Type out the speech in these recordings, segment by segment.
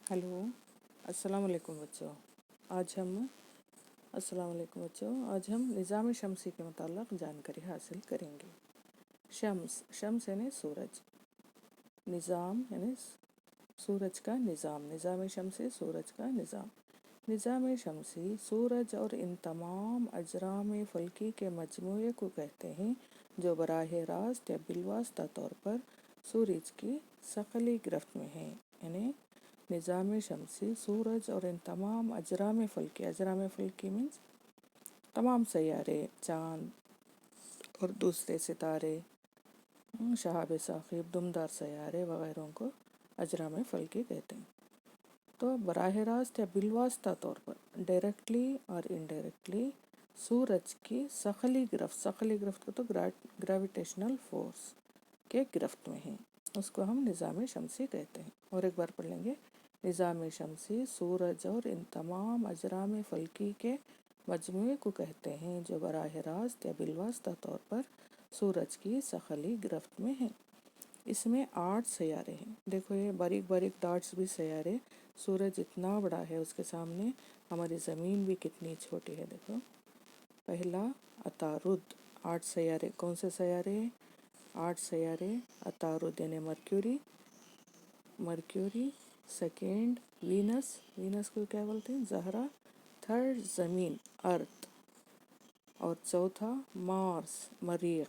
Hello. अस्सलाम वालेकुम बच्चों। आज हम अस्सलाम वालेकुम बच्चों आज हम निज़ाम शमसी के मुताल्लिक़ जानकारी हासिल करेंगे। शम्स यानी सूरज, निज़ाम यानी सूरज का निज़ाम, निज़ाम शमसी सूरज का निज़ाम। निज़ाम शमसी सूरज और इन तमाम अजराम फल्की के मजमूए को कहते हैं जो बराह रास्त या बिलवास्ता तौर पर सूरज की सकली गिरफ्त में हैं। यानी निज़ाम शमसी सूरज और इन तमाम अजराम फल्की मीन्स तमाम सैयारे, चाँद और दूसरे सितारे, शहाब साक़िब, दुमदार सैयारे वगैरह को अजराम फल्की कहते हैं। तो बराह रास्त या बिलवास्ता तौर पर, डायरेक्टली और इनडायरेक्टली सूरज की सकली गिरफ्त को तो ग्रेविटेशनल फोर्स के गिरफ्त में है, उसको हम निज़ाम शमसी कहते हैं। और एक बार पढ़ लेंगे। निज़ाम शमसी सूरज और इन तमाम अजराम फल्की के मजमूए को कहते हैं जो बराह रास्त या बिलवास्ता तौर पर सूरज की सकली गिरफ्त में हैं। इसमें 8 सैयारे हैं। देखो ये बारीक बारीक डॉट्स भी सैयारे। सूरज इतना बड़ा है, उसके सामने हमारी ज़मीन भी कितनी छोटी है। देखो, पहला अतारुद, 8 सैयारे। कौन से सैयारे? 8 सैयारे। अतारुद यानी मर्क्यूरी, सेकेंड वीनस को क्या बोलते हैं? ज़हरा। थर्ड ज़मीन, अर्थ। और चौथा मार्स, मरीख।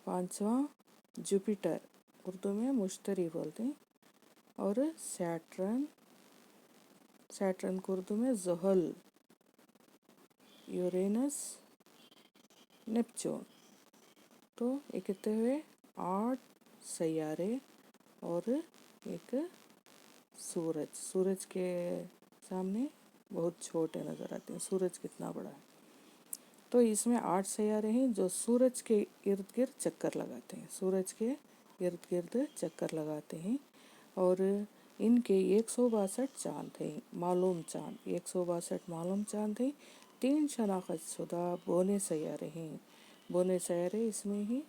पांचवा जुपिटर, उर्दू में मुश्तरी बोलते हैं। और सैटर्न को उर्दू में ज़ुहल, यूरेनस, नेपच्यून। तो ये कितने हुए? 8 सैयारे और एक सूरज के सामने बहुत छोटे नज़र आते हैं। सूरज कितना बड़ा है। तो इसमें 8 सैयारे हैं जो सूरज के इर्द गिर्द चक्कर लगाते हैं। और इनके 162 चाँद हैं, मालूम चाँद 162 मालूम चाँद हैं। 3 शनाख्त शुदा बोने सैयारे हैं। बोने सैयारे इसमें ही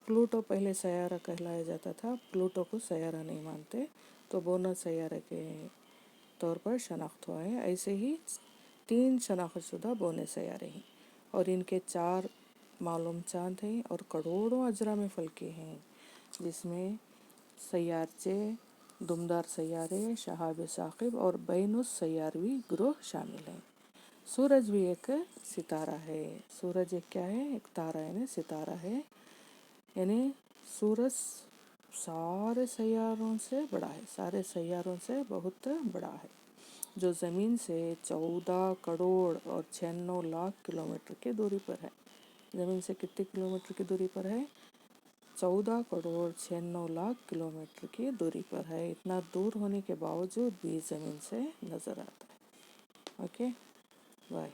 प्लूटो पहले सैयारा कहलाया जाता था, प्लूटो को सैयारा नहीं मानते, तो बोना सैयारे के तौर पर शनाख्त हुआ है। ऐसे ही 3 शनाख्त शुदा बोने सैयारे हैं और इनके 4 मालूम चाँद हैं और करोड़ों अजराम फल्की हैं, जिसमें सैयारचे, दुमदार सैयारे, शहाब साक़िब और बैनुस सैयारवी ग्रोह शामिल हैं। सूरज भी एक सितारा है। सूरज एक क्या है? एक तारा यानी सितारा है। यानी सूरज सारे सैयारों से बड़ा है, सारे सैयारों से बहुत बड़ा है, जो ज़मीन से 14 करोड़ और 96 लाख किलोमीटर की दूरी पर है। ज़मीन से कितने किलोमीटर की दूरी पर है? 14 करोड़ 96 लाख किलोमीटर की दूरी पर है। इतना दूर होने के बावजूद भी ज़मीन से नज़र आता है। Okay, bye.